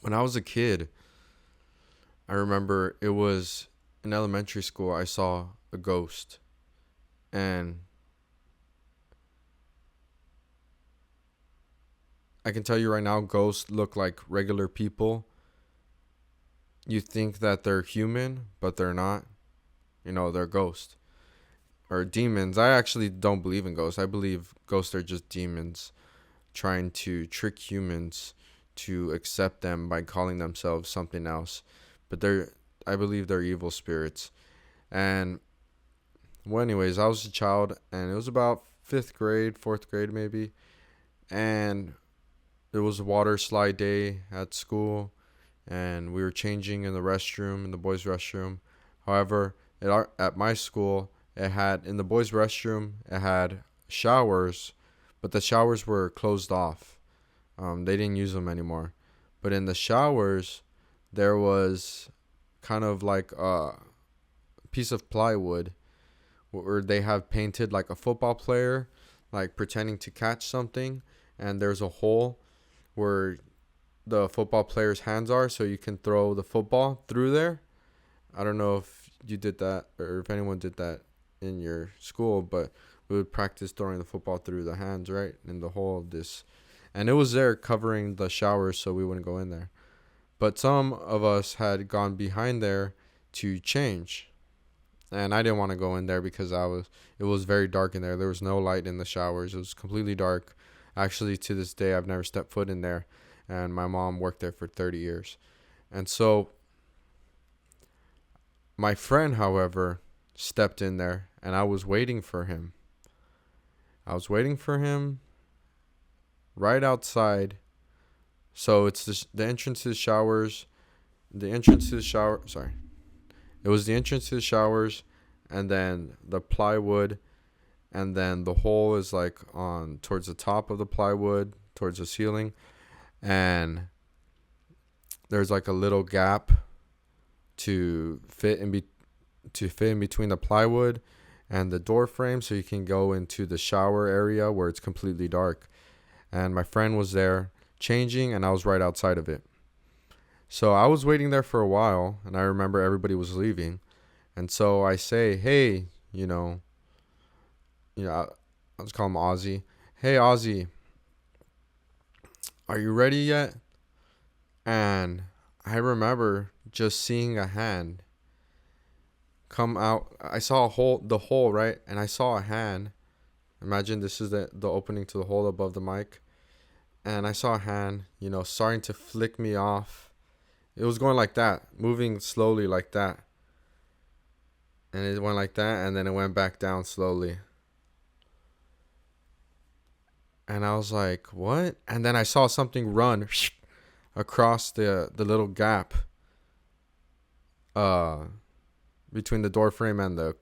When I was a kid, I remember it was in elementary school. I saw a ghost, and I can tell you right now, ghosts look like regular people. You think that they're human, but they're not. They're ghosts or demons. I actually don't believe in ghosts. I believe ghosts are just demons trying to trick humans to accept them by calling themselves something else. But I believe they're evil spirits. And well, anyways, I was a child, and it was about fifth grade, fourth grade maybe, and it was a water slide day at school, and we were changing in the restroom, in the boys' restroom. However, at my school, it had in the boys' restroom, it had showers, but the showers were closed off. They didn't use them anymore. But in the showers, there was kind of like a piece of plywood where they have painted like a football player, like pretending to catch something, and there's a hole where the football player's hands are, so you can throw the football through there. I don't know if you did that or if anyone did that in your school, but we would practice throwing the football through the hands, right, in the hole of this. And it was there covering the showers so we wouldn't go in there. But some of us had gone behind there to change. And I didn't want to go in there because it was very dark in there. There was no light in the showers. It was completely dark. Actually, to this day, I've never stepped foot in there. And my mom worked there for 30 years. And so my friend, however, stepped in there, and I was waiting for him. I was waiting for him right outside. So it's the entrance to the showers. The entrance to the shower. Sorry. It was the entrance to the showers, and then the plywood, and then the hole is like on towards the top of the plywood, towards the ceiling, and there's like a little gap to fit in between the plywood and the door frame, so you can go into the shower area where it's completely dark. And my friend was there changing, and I was right outside of it. So I was waiting there for a while, and I remember everybody was leaving, and so I say, "Hey, I was calling him Ozzy. Hey, Ozzy, are you ready yet?" And I remember just seeing a hand come out. I saw the hole, right? And I saw a hand. Imagine this is the opening to the hole above the mic. And I saw a hand, starting to flick me off. It was going like that, moving slowly like that. And it went like that, and then it went back down slowly. And I was like, what? And then I saw something run across the little gap uh between the door frame and the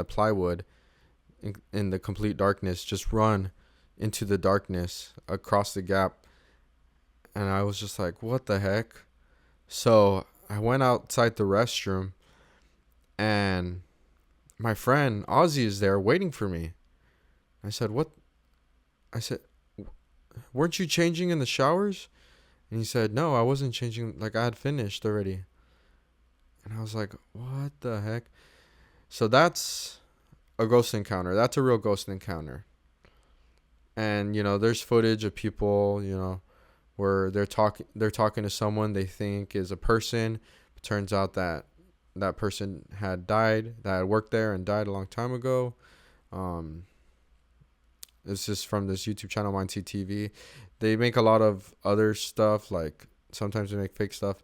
plywood in the complete darkness, just run into the darkness across the gap. And I was just like, what the heck? So I went outside the restroom, and my friend Ozzy is there waiting for me. I said, what? I said, weren't you changing in the showers? And he said, no, I wasn't changing. Like, I had finished already. And I was like, what the heck? So that's a ghost encounter. That's a real ghost encounter. And, there's footage of people, where they're talking to someone they think is a person. It turns out that person had died, that had worked there and died a long time ago. It's just from this YouTube channel, Mindset TV. They make a lot of other stuff, like sometimes they make fake stuff,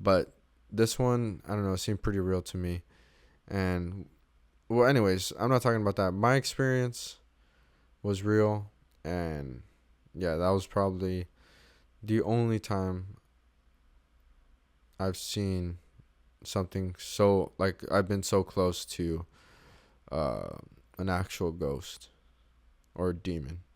but this one, I don't know, it seemed pretty real to me. And well, anyways, I'm not talking about that. My experience was real, and yeah, that was probably the only time I've seen something so, like, I've been so close to uh, an actual ghost or demon.